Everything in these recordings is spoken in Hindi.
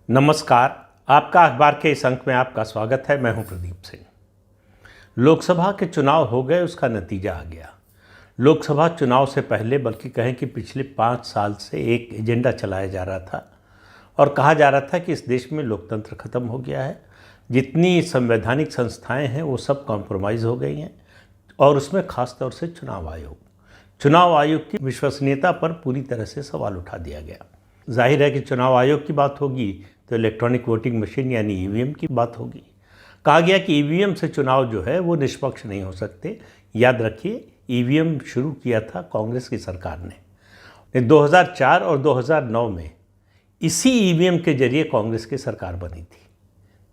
नमस्कार। आपका अखबार के इस अंक में आपका स्वागत है। मैं हूं प्रदीप सिंह। लोकसभा के चुनाव हो गए, उसका नतीजा आ गया। लोकसभा चुनाव से पहले, बल्कि कहें कि पिछले 5 साल से एक एजेंडा चलाया जा रहा था और कहा जा रहा था कि इस देश में लोकतंत्र खत्म हो गया है। जितनी संवैधानिक संस्थाएं हैं वो सब कॉम्प्रोमाइज़ हो गई हैं और उसमें ख़ास तौर से चुनाव आयोग की विश्वसनीयता पर पूरी तरह से सवाल उठा दिया गया। जाहिर है कि चुनाव आयोग की बात होगी तो इलेक्ट्रॉनिक वोटिंग मशीन यानी ईवीएम की बात होगी। कहा गया कि ईवीएम से चुनाव जो है वो निष्पक्ष नहीं हो सकते। याद रखिए, ईवीएम शुरू किया था कांग्रेस की सरकार ने 2004 और 2009 में। इसी ईवीएम के जरिए कांग्रेस की सरकार बनी थी।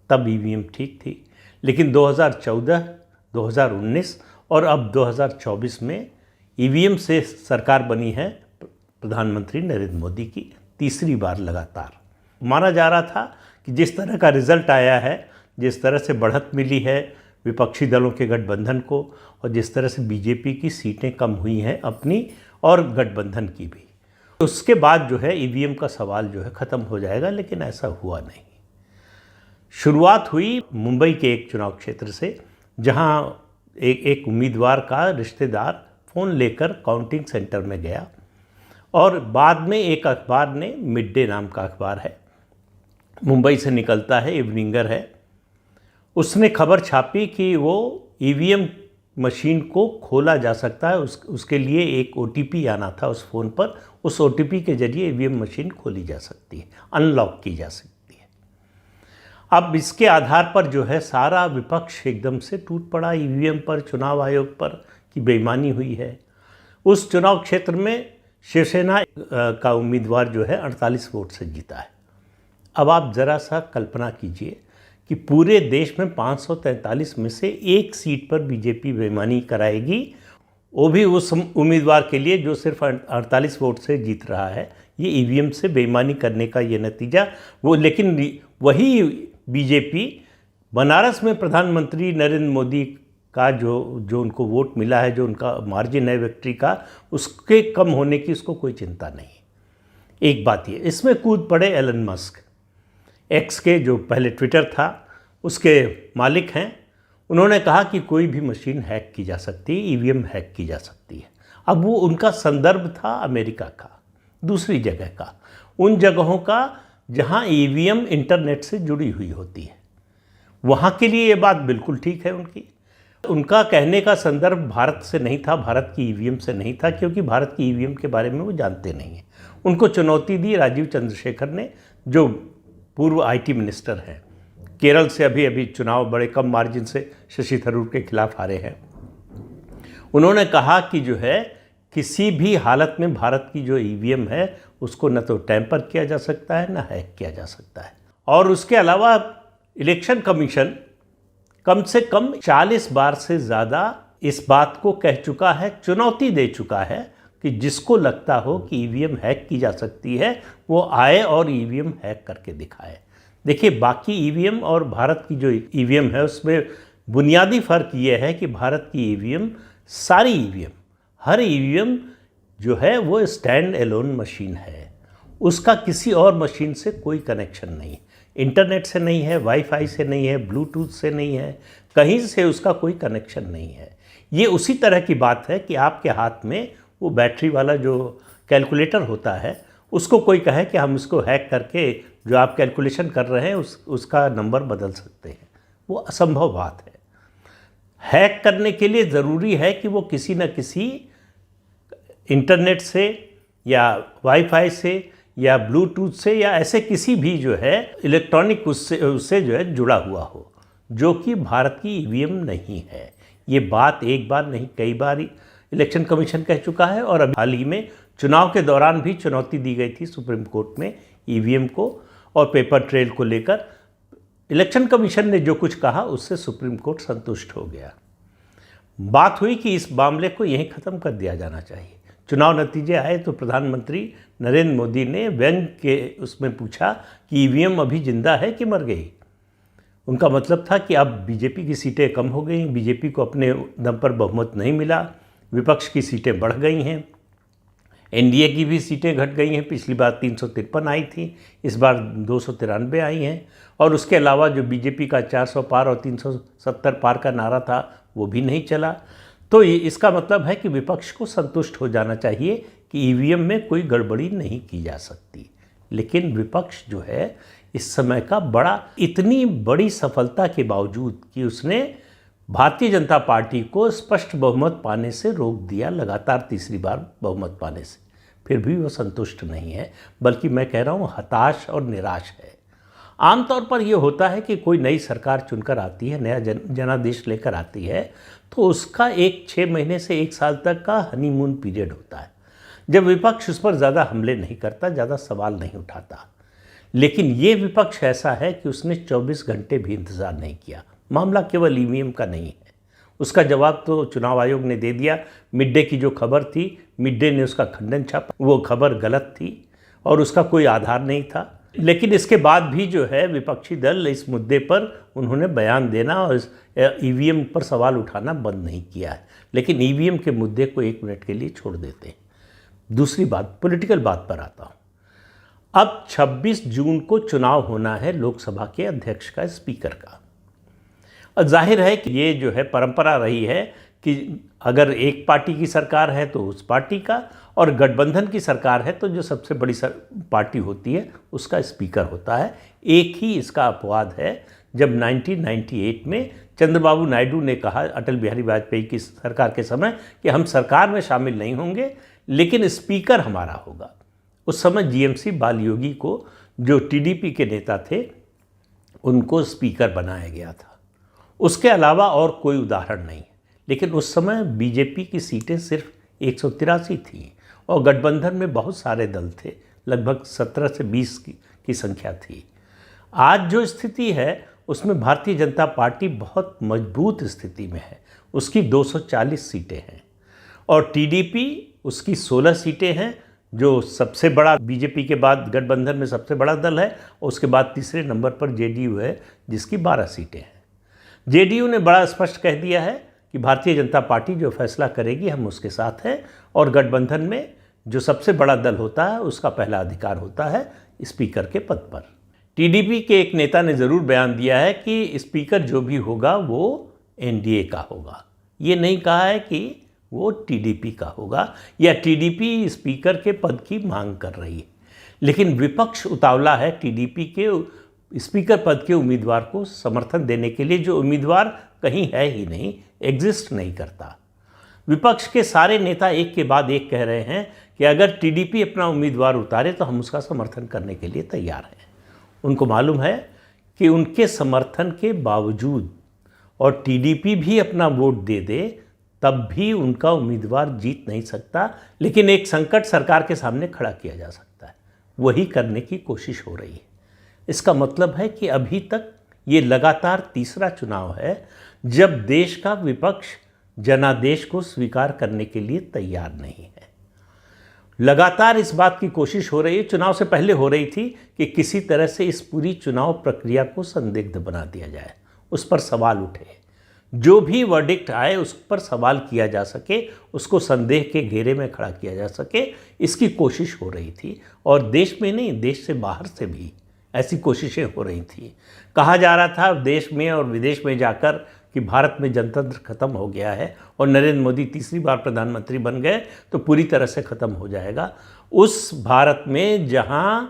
तब ईवीएम ठीक थी, लेकिन 2014, 2019 और अब 2024 में ईवीएम से सरकार बनी है प्रधानमंत्री नरेंद्र मोदी की तीसरी बार लगातार। माना जा रहा था कि जिस तरह का रिज़ल्ट आया है, जिस तरह से बढ़त मिली है विपक्षी दलों के गठबंधन को और जिस तरह से बीजेपी की सीटें कम हुई हैं अपनी और गठबंधन की भी, उसके बाद जो है ईवीएम का सवाल जो है ख़त्म हो जाएगा, लेकिन ऐसा हुआ नहीं। शुरुआत हुई मुंबई के एक चुनाव क्षेत्र से, जहां एक उम्मीदवार का रिश्तेदार फ़ोन लेकर काउंटिंग सेंटर में गया और बाद में एक अखबार ने, मिड डे नाम का अखबार है, मुंबई से निकलता है, इवनिंगर है, उसने खबर छापी कि वो ईवीएम मशीन को खोला जा सकता है। उसके लिए एक ओटीपी आना था उस फ़ोन पर। उस ओटीपी के जरिए ईवीएम मशीन खोली जा सकती है, अनलॉक की जा सकती है। अब इसके आधार पर जो है सारा विपक्ष एकदम से टूट पड़ा ईवीएम पर, चुनाव आयोग पर, कि बेईमानी हुई है। उस चुनाव क्षेत्र में शिवसेना का उम्मीदवार जो है 48 वोट से जीता है। अब आप ज़रा सा कल्पना कीजिए कि पूरे देश में 543 में से एक सीट पर बीजेपी बेईमानी कराएगी, वो भी उस उम्मीदवार के लिए जो सिर्फ 48 वोट से जीत रहा है। ये ईवीएम से बेईमानी करने का ये नतीजा वो, लेकिन वही बीजेपी बनारस में प्रधानमंत्री नरेंद्र मोदी का जो उनको वोट मिला है, जो उनका मार्जिन है विक्ट्री का, उसके कम होने की उसको कोई चिंता नहीं। एक बात ये, इसमें कूद पड़े एलन मस्क, एक्स के जो पहले ट्विटर था उसके मालिक हैं। उन्होंने कहा कि कोई भी मशीन हैक की जा सकती है, ईवीएम हैक की जा सकती है। अब वो उनका संदर्भ था अमेरिका का, दूसरी जगह का, उन जगहों का जहां ईवीएम इंटरनेट से जुड़ी हुई होती है। वहां के लिए ये बात बिल्कुल ठीक है उनका कहने का संदर्भ भारत से नहीं था, भारत की ईवीएम से नहीं था, क्योंकि भारत की ईवीएम के बारे में वो जानते नहीं हैं। उनको चुनौती दी राजीव चंद्रशेखर ने, जो पूर्व आईटी मिनिस्टर हैं। केरल से अभी चुनाव बड़े कम मार्जिन से शशि थरूर के खिलाफ हारे हैं। उन्होंने कहा कि जो है किसी भी हालत में भारत की जो ईवीएम है उसको न तो टैंपर किया जा सकता है, न हैक किया जा सकता है। और उसके अलावा इलेक्शन कमीशन कम से कम 40 बार से ज़्यादा इस बात को कह चुका है, चुनौती दे चुका है कि जिसको लगता हो कि ईवीएम हैक की जा सकती है वो आए और ईवीएम हैक करके दिखाए। देखिए, बाकी ईवीएम और भारत की जो ईवीएम है उसमें बुनियादी फ़र्क ये है कि भारत की ईवीएम, सारी ईवीएम, हर ईवीएम जो है वो स्टैंड एलोन मशीन है। उसका किसी और मशीन से कोई कनेक्शन नहीं, इंटरनेट से नहीं है, वाईफाई से नहीं है, ब्लूटूथ से नहीं है, कहीं से उसका कोई कनेक्शन नहीं है। ये उसी तरह की बात है कि आपके हाथ में वो बैटरी वाला जो कैलकुलेटर होता है, उसको कोई कहे कि हम इसको हैक करके जो आप कैलकुलेशन कर रहे हैं उसका नंबर बदल सकते हैं। वो असंभव बात है। हैक करने के लिए ज़रूरी है कि वो किसी न किसी इंटरनेट से या वाईफाई से या ब्लूटूथ से या ऐसे किसी भी जो है इलेक्ट्रॉनिक उससे जो है जुड़ा हुआ हो, जो कि भारत की ईवीएम नहीं है। ये बात एक बार नहीं, कई बार इलेक्शन कमीशन कह चुका है। और अभी हाल ही में चुनाव के दौरान भी चुनौती दी गई थी सुप्रीम कोर्ट में ईवीएम को और पेपर ट्रेल को लेकर। इलेक्शन कमीशन ने जो कुछ कहा उससे सुप्रीम कोर्ट संतुष्ट हो गया। बात हुई कि इस मामले को यहीं ख़त्म कर दिया जाना चाहिए। चुनाव नतीजे आए तो प्रधानमंत्री नरेंद्र मोदी ने व्यंग के उसमें पूछा कि ईवीएम अभी जिंदा है कि मर गई। उनका मतलब था कि अब बीजेपी की सीटें कम हो गई, बीजेपी को अपने दम पर बहुमत नहीं मिला, विपक्ष की सीटें बढ़ गई हैं। एनडीए की भी सीटें घट गई हैं, पिछली बार 353 आई थी, इस बार 293 आई हैं। और उसके अलावा जो बीजेपी का 400 पार और 370 पार का नारा था वो भी नहीं चला। तो इसका मतलब है कि विपक्ष को संतुष्ट हो जाना चाहिए कि ईवीएम में कोई गड़बड़ी नहीं की जा सकती। लेकिन विपक्ष जो है इस समय का इतनी बड़ी सफलता के बावजूद कि उसने भारतीय जनता पार्टी को स्पष्ट बहुमत पाने से रोक दिया, लगातार तीसरी बार बहुमत पाने से, फिर भी वो संतुष्ट नहीं है, बल्कि मैं कह रहा हूँ हताश और निराश है। आमतौर पर यह होता है कि कोई नई सरकार चुनकर आती है, नया जनादेश लेकर आती है, तो उसका 6 महीने से 1 साल तक का हनीमून पीरियड होता है, जब विपक्ष उस पर ज़्यादा हमले नहीं करता, ज़्यादा सवाल नहीं उठाता। लेकिन ये विपक्ष ऐसा है कि उसने 24 घंटे भी इंतज़ार नहीं किया। मामला केवल ईवीएम का नहीं है, उसका जवाब तो चुनाव आयोग ने दे दिया। मिड डे की जो खबर थी, मिड डे ने उसका खंडन छापा, वो खबर गलत थी और उसका कोई आधार नहीं था। लेकिन इसके बाद भी जो है विपक्षी दल इस मुद्दे पर उन्होंने बयान देना और ईवीएम पर सवाल उठाना बंद नहीं किया है। लेकिन ईवीएम के मुद्दे को 1 मिनट के लिए छोड़ देते हैं। दूसरी बात, पॉलिटिकल बात पर आता हूँ। अब 26 जून को चुनाव होना है लोकसभा के अध्यक्ष का, स्पीकर का। और जाहिर है कि ये जो है परंपरा रही है कि अगर एक पार्टी की सरकार है तो उस पार्टी का, और गठबंधन की सरकार है तो जो सबसे बड़ी पार्टी होती है उसका स्पीकर होता है। एक ही इसका अपवाद है, जब 1998 में चंद्रबाबू नायडू ने कहा अटल बिहारी वाजपेयी की सरकार के समय कि हम सरकार में शामिल नहीं होंगे लेकिन स्पीकर हमारा होगा। उस समय जीएमसी बालयोगी को, जो टीडीपी के नेता थे, उनको स्पीकर बनाया गया था। उसके अलावा और कोई उदाहरण नहीं है। लेकिन उस समय बीजेपी की सीटें सिर्फ 183 थीं और गठबंधन में बहुत सारे दल थे, लगभग 17 से 20 की संख्या थी। आज जो स्थिति है उसमें भारतीय जनता पार्टी बहुत मजबूत स्थिति में है। उसकी 240 सीटें हैं और टीडीपी उसकी 16 सीटें हैं, जो सबसे बड़ा बीजेपी के बाद गठबंधन में सबसे बड़ा दल है। और उसके बाद तीसरे नंबर पर जेडीयू है जिसकी 12 सीटें हैं। जेडीयू ने बड़ा स्पष्ट कह दिया है कि भारतीय जनता पार्टी जो फैसला करेगी हम उसके साथ हैं, और गठबंधन में जो सबसे बड़ा दल होता है उसका पहला अधिकार होता है स्पीकर के पद पर। टीडीपी के एक नेता ने ज़रूर बयान दिया है कि स्पीकर जो भी होगा वो एनडीए का होगा। ये नहीं कहा है कि वो टीडीपी का होगा या टीडीपी स्पीकर के पद की मांग कर रही है। लेकिन विपक्ष उतावला है टीडीपी के स्पीकर पद के उम्मीदवार को समर्थन देने के लिए, जो उम्मीदवार कहीं है ही नहीं, एग्जिस्ट नहीं करता। विपक्ष के सारे नेता एक के बाद एक कह रहे हैं कि अगर टीडीपी अपना उम्मीदवार उतारे तो हम उसका समर्थन करने के लिए तैयार हैं। उनको मालूम है कि उनके समर्थन के बावजूद और टीडीपी भी अपना वोट दे दे तब भी उनका उम्मीदवार जीत नहीं सकता। लेकिन एक संकट सरकार के सामने खड़ा किया जा सकता है, वही करने की कोशिश हो रही है। इसका मतलब है कि अभी तक ये लगातार तीसरा चुनाव है जब देश का विपक्ष जनादेश को स्वीकार करने के लिए तैयार नहीं है। लगातार इस बात की कोशिश हो रही है, चुनाव से पहले हो रही थी, कि किसी तरह से इस पूरी चुनाव प्रक्रिया को संदिग्ध बना दिया जाए, उस पर सवाल उठे, जो भी वर्डिक्ट आए उस पर सवाल किया जा सके, उसको संदेह के घेरे में खड़ा किया जा सके, इसकी कोशिश हो रही थी। और देश में नहीं, देश से बाहर से भी ऐसी कोशिशें हो रही थी। कहा जा रहा था देश में और विदेश में जाकर कि भारत में जनतंत्र खत्म हो गया है और नरेंद्र मोदी तीसरी बार प्रधानमंत्री बन गए तो पूरी तरह से ख़त्म हो जाएगा। उस भारत में जहां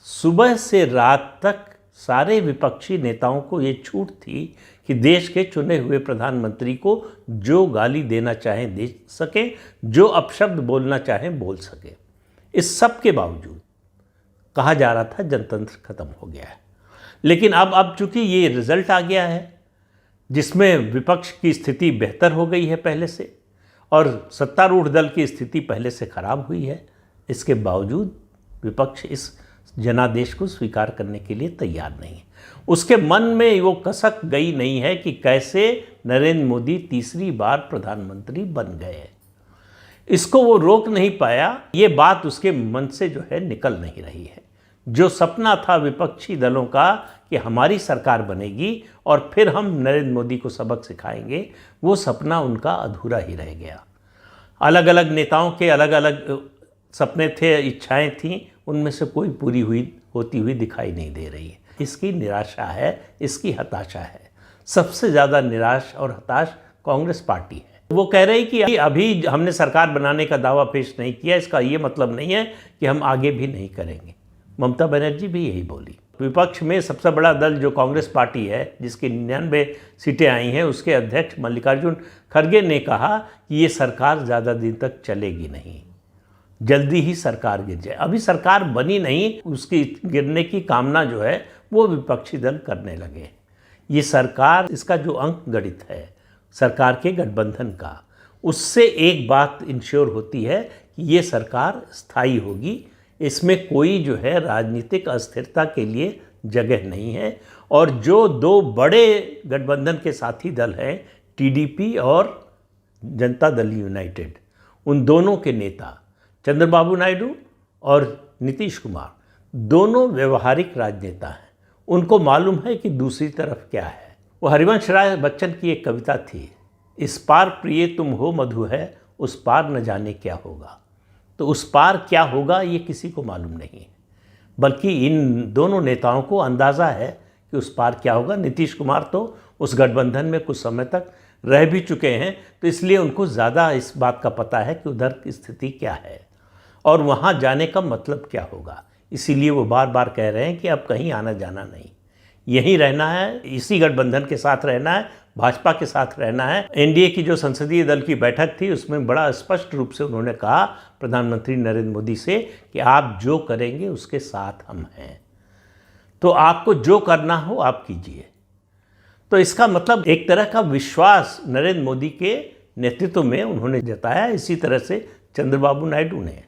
सुबह से रात तक सारे विपक्षी नेताओं को ये छूट थी कि देश के चुने हुए प्रधानमंत्री को जो गाली देना चाहें दे सकें, जो अपशब्द बोलना चाहें बोल सकें, इस सब के बावजूद कहा जा रहा था जनतंत्र खत्म हो गया है। लेकिन अब चूंकि ये रिजल्ट आ गया है जिसमें विपक्ष की स्थिति बेहतर हो गई है पहले से और सत्तारूढ़ दल की स्थिति पहले से खराब हुई है, इसके बावजूद विपक्ष इस जनादेश को स्वीकार करने के लिए तैयार नहीं है। उसके मन में वो कसक गई नहीं है कि कैसे नरेंद्र मोदी तीसरी बार प्रधानमंत्री बन गए। इसको वो रोक नहीं पाया, ये बात उसके मन से जो है निकल नहीं रही है। जो सपना था विपक्षी दलों का कि हमारी सरकार बनेगी और फिर हम नरेंद्र मोदी को सबक सिखाएंगे, वो सपना उनका अधूरा ही रह गया। अलग अलग नेताओं के अलग अलग सपने थे, इच्छाएं थीं, उनमें से कोई पूरी होती हुई दिखाई नहीं दे रही है। इसकी निराशा है, इसकी हताशा है। सबसे ज़्यादा निराश और हताश कांग्रेस पार्टी है। वो कह रही कि अभी हमने सरकार बनाने का दावा पेश नहीं किया, इसका ये मतलब नहीं है कि हम आगे भी नहीं करेंगे। ममता बनर्जी भी यही बोली। विपक्ष में सबसे बड़ा दल जो कांग्रेस पार्टी है, जिसकी 99 सीटें आई हैं, उसके अध्यक्ष मल्लिकार्जुन खड़गे ने कहा कि ये सरकार ज़्यादा दिन तक चलेगी नहीं, जल्दी ही सरकार गिर जाए। अभी सरकार बनी नहीं, उसकी गिरने की कामना जो है वो विपक्षी दल करने लगे। ये सरकार, इसका जो अंक गणित है सरकार के गठबंधन का, उससे एक बात इंश्योर होती है कि ये सरकार स्थायी होगी। इसमें कोई जो है राजनीतिक अस्थिरता के लिए जगह नहीं है। और जो दो बड़े गठबंधन के साथी दल हैं, टीडीपी और जनता दल यूनाइटेड, उन दोनों के नेता चंद्रबाबू नायडू और नीतीश कुमार दोनों व्यवहारिक राजनेता हैं। उनको मालूम है कि दूसरी तरफ क्या है। वो हरिवंश राय बच्चन की एक कविता थी, इस पार प्रिय तुम हो मधु है, उस पार न जाने क्या होगा। तो उस पार क्या होगा ये किसी को मालूम नहीं है, बल्कि इन दोनों नेताओं को अंदाज़ा है कि उस पार क्या होगा। नीतीश कुमार तो उस गठबंधन में कुछ समय तक रह भी चुके हैं, तो इसलिए उनको ज़्यादा इस बात का पता है कि उधर की स्थिति क्या है और वहाँ जाने का मतलब क्या होगा। इसीलिए वो बार बार कह रहे हैं कि अब कहीं आना जाना नहीं, यहीं रहना है, इसी गठबंधन के साथ रहना है, भाजपा के साथ रहना है। एनडीए की जो संसदीय दल की बैठक थी, उसमें बड़ा स्पष्ट रूप से उन्होंने कहा प्रधानमंत्री नरेंद्र मोदी से कि आप जो करेंगे उसके साथ हम हैं, तो आपको जो करना हो आप कीजिए। तो इसका मतलब एक तरह का विश्वास नरेंद्र मोदी के नेतृत्व में उन्होंने जताया। इसी तरह से चंद्रबाबू नायडू ने,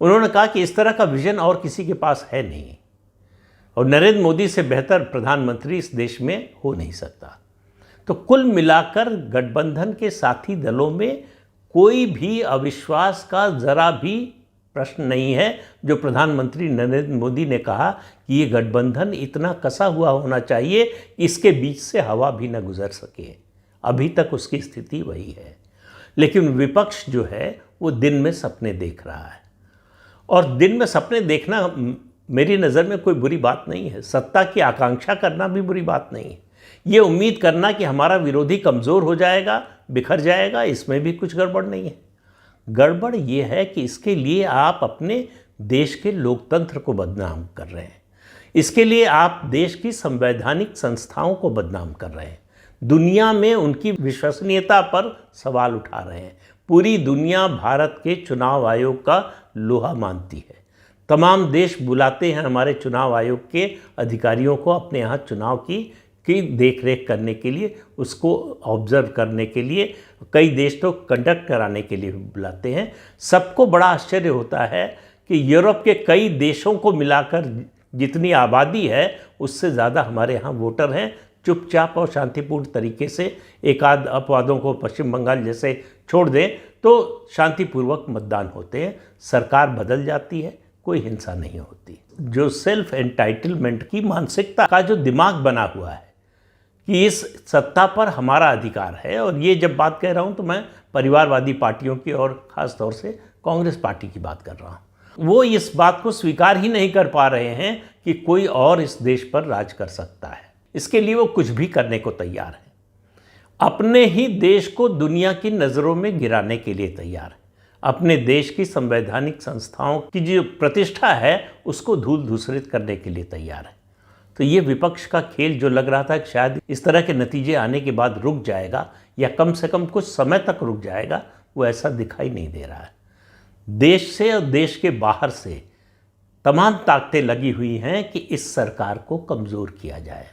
उन्होंने कहा कि इस तरह का विजन और किसी के पास है नहीं और नरेंद्र मोदी से बेहतर प्रधानमंत्री इस देश में हो नहीं सकता। तो कुल मिलाकर गठबंधन के साथी दलों में कोई भी अविश्वास का ज़रा भी प्रश्न नहीं है। जो प्रधानमंत्री नरेंद्र मोदी ने कहा कि ये गठबंधन इतना कसा हुआ होना चाहिए, इसके बीच से हवा भी न गुजर सके, अभी तक उसकी स्थिति वही है। लेकिन विपक्ष जो है वो दिन में सपने देख रहा है, और दिन में सपने देखना मेरी नज़र में कोई बुरी बात नहीं है। सत्ता की आकांक्षा करना भी बुरी बात नहीं है। ये उम्मीद करना कि हमारा विरोधी कमज़ोर हो जाएगा, बिखर जाएगा, इसमें भी कुछ गड़बड़ नहीं है। गड़बड़ ये है कि इसके लिए आप अपने देश के लोकतंत्र को बदनाम कर रहे हैं, इसके लिए आप देश की संवैधानिक संस्थाओं को बदनाम कर रहे हैं, दुनिया में उनकी विश्वसनीयता पर सवाल उठा रहे हैं। पूरी दुनिया भारत के चुनाव आयोग का लोहा मानती है। तमाम देश बुलाते हैं हमारे चुनाव आयोग के अधिकारियों को अपने यहाँ चुनाव की देख रेख करने के लिए, उसको ऑब्जर्व करने के लिए। कई देश तो कंडक्ट कराने के लिए भी बुलाते हैं। सबको बड़ा आश्चर्य होता है कि यूरोप के कई देशों को मिलाकर जितनी आबादी है उससे ज़्यादा हमारे यहाँ वोटर हैं। चुपचाप और शांतिपूर्ण तरीके से, एक आध अपवादों को पश्चिम बंगाल जैसे छोड़ दें, तो शांतिपूर्वक मतदान होते हैं, सरकार बदल जाती है, कोई हिंसा नहीं होती। जो सेल्फ एंटाइटलमेंट की मानसिकता का जो दिमाग बना हुआ है कि इस सत्ता पर हमारा अधिकार है, और ये जब बात कह रहा हूँ तो मैं परिवारवादी पार्टियों की और ख़ास तौर से कांग्रेस पार्टी की बात कर रहा हूँ। वो इस बात को स्वीकार ही नहीं कर पा रहे हैं कि कोई और इस देश पर राज कर सकता है। इसके लिए वो कुछ भी करने को तैयार है, अपने ही देश को दुनिया की नज़रों में गिराने के लिए तैयार है, अपने देश की संवैधानिक संस्थाओं की जो प्रतिष्ठा है उसको धूल धूसरित करने के लिए तैयार है। तो ये विपक्ष का खेल जो लग रहा था कि शायद इस तरह के नतीजे आने के बाद रुक जाएगा, या कम से कम कुछ समय तक रुक जाएगा, वो ऐसा दिखाई नहीं दे रहा है। देश से और देश के बाहर से तमाम ताकतें लगी हुई हैं कि इस सरकार को कमज़ोर किया जाए।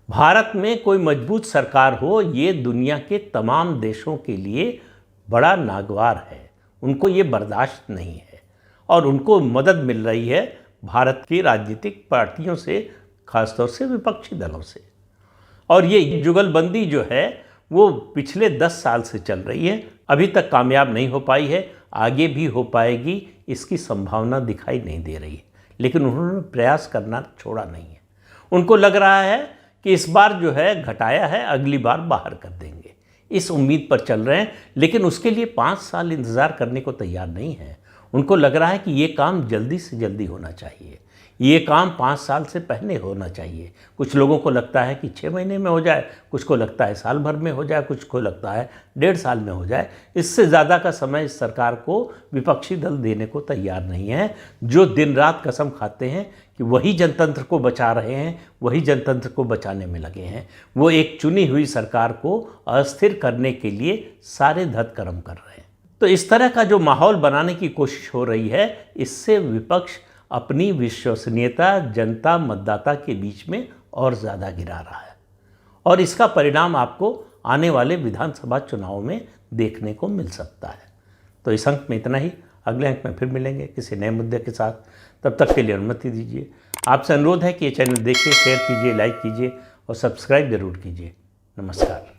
भारत में कोई मजबूत सरकार हो, ये दुनिया के तमाम देशों के लिए बड़ा नागवार है, उनको ये बर्दाश्त नहीं है, और उनको मदद मिल रही है भारत की राजनीतिक पार्टियों से, खासतौर से विपक्षी दलों से। और ये जुगलबंदी जो है वो पिछले 10 साल से चल रही है, अभी तक कामयाब नहीं हो पाई है, आगे भी हो पाएगी इसकी संभावना दिखाई नहीं दे रही है। लेकिन उन्होंने प्रयास करना छोड़ा नहीं है। उनको लग रहा है कि इस बार जो है घटाया है, अगली बार बाहर कर देंगे, इस उम्मीद पर चल रहे हैं। लेकिन उसके लिए 5 साल इंतज़ार करने को तैयार नहीं है। उनको लग रहा है कि ये काम जल्दी से जल्दी होना चाहिए, ये काम 5 साल से पहले होना चाहिए। कुछ लोगों को लगता है कि 6 महीने में हो जाए, कुछ को लगता है साल भर में हो जाए, कुछ को लगता है 1.5 साल में हो जाए। इससे ज़्यादा का समय इस सरकार को विपक्षी दल देने को तैयार नहीं है, जो दिन रात कसम खाते हैं कि वही जनतंत्र को बचा रहे हैं, वही जनतंत्र को बचाने में लगे हैं। वो एक चुनी हुई सरकार को अस्थिर करने के लिए सारे धतकर्म कर रहे हैं। तो इस तरह का जो माहौल बनाने की कोशिश हो रही है, इससे विपक्ष अपनी विश्वसनीयता जनता मतदाता के बीच में और ज़्यादा गिरा रहा है, और इसका परिणाम आपको आने वाले विधानसभा चुनाव में देखने को मिल सकता है। तो इस अंक में इतना ही। अगले अंक में फिर मिलेंगे किसी नए मुद्दे के साथ। तब तक के लिए अनुमति दीजिए। आपसे अनुरोध है कि ये चैनल देखिए, शेयर कीजिए, लाइक कीजिए और सब्सक्राइब जरूर कीजिए। नमस्कार।